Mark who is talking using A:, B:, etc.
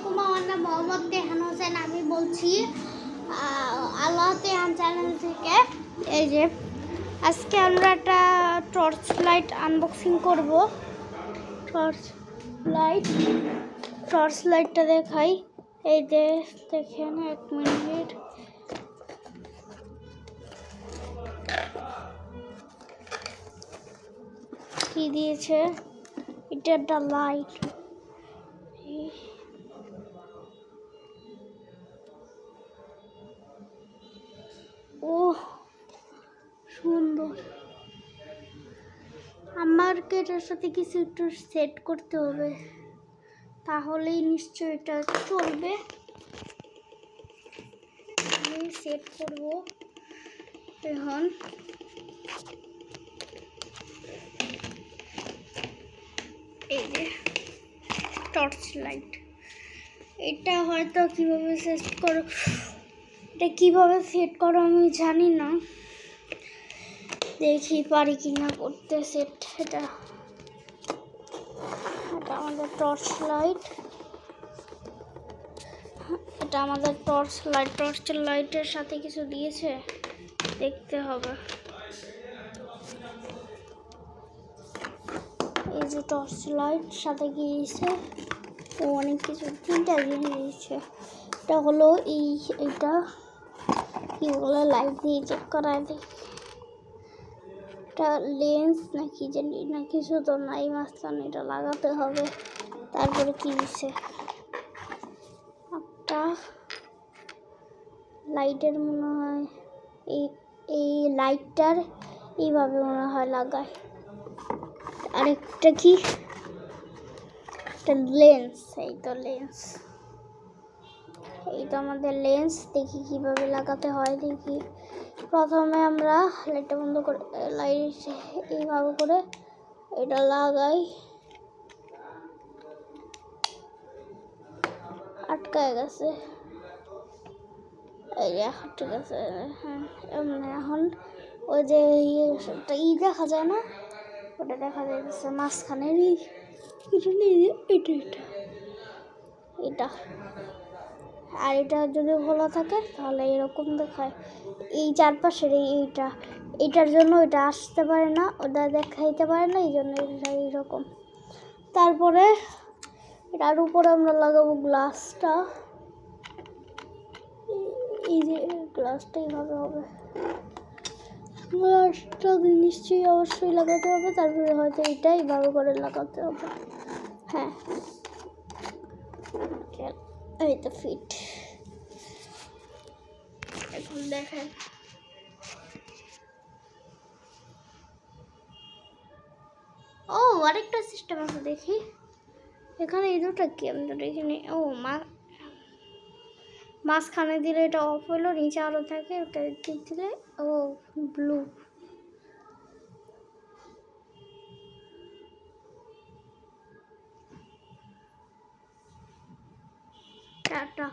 A: আলাইকুম, আমার নাম মোহাম্মদ তেহান হোসেন। আমি বলছি আল্লাহ তেহান চ্যানেল থেকে। এই যে আজকে আমরা একটা টর্চ লাইট আনবক্সিং করব। টর্চ লাইটটা দেখাই। এই যে দেখেন, 1 মিনিট। কি দিয়েছে? এটা একটা লাইট। ও সুন্দর। আমাকে এটার সাথে কিছু একটু সেট করতে হবে, তাহলেই নিশ্চয়ই এটা চলবে। আমি সেট করব এখন। এই যে টর্চ লাইট, এটা হয়তো কিভাবে সেট করো, এটা কিভাবে সেট করো আমি জানি না, দেখি পারি কিনা করতে সেট। এটা আমাদের টর্চ লাইট, এটা আমাদের টর্চ লাইট। টর্চ লাইটের সাথে কিছু দিয়েছে, দেখতে হবে। এই যে টর্চ লাইট সাথে কি দিয়েছে, ও অনেক কিছু, 3টা জিনিস দিয়েছে। এটা হলো এইটা কি বলে, লাইট দিয়ে চেক করা যায়। এটা লেন্স নাকি জানি না, কিছু তো নাই মাঝখানে, এটা লাগাতে হবে। তারপরে কি দিচ্ছে, একটা লাইটের মনে হয়, এই লাইটটার এইভাবে মনে হয় লাগায়। আরেকটা কি, একটা লেন্স। এই তো লেন্স, এই তো আমাদের লেন্স। দেখি কিভাবে লাগাতে হয়। দেখি, প্রথমে আমরা লাইটটা বন্ধ করে, লাইট এইভাবে করে এটা লাগাই। আটকায় গেছে, এই যে ঠিক আছে। হ্যাঁ, এখন ওই যে দেখা যায় না, ওটা দেখা যাচ্ছে মাঝখানের এটা। আর এটা যদি খোলা থাকে তাহলে এরকম দেখায়। এই চারপাশের এইটার জন্য এটা আসতে পারে না, ওটা দেখাইতে পারে না, এই জন্য এটা এইরকম। তারপরে এটার উপরে আমরা লাগাবো গ্লাসটা। এই যে গ্লাসটা এইভাবে হবে, গ্লাসটা নিশ্চয়ই অবশ্যই লাগাতে হবে। তারপরে হয়তো এটা এইভাবে করে লাগাতে হবে। হ্যাঁ, এই তো ফিট। এখন দেখেন, ও আরেকটা সিস্টেম আছে, দেখি এখানে। এই দুটো কি, আমি তো দেখিনি। ও মাঝখানে দিলে এটা অফ হলো, নিচে আলো থাকে, ওটা দিলে ও ব্লু। টাটা।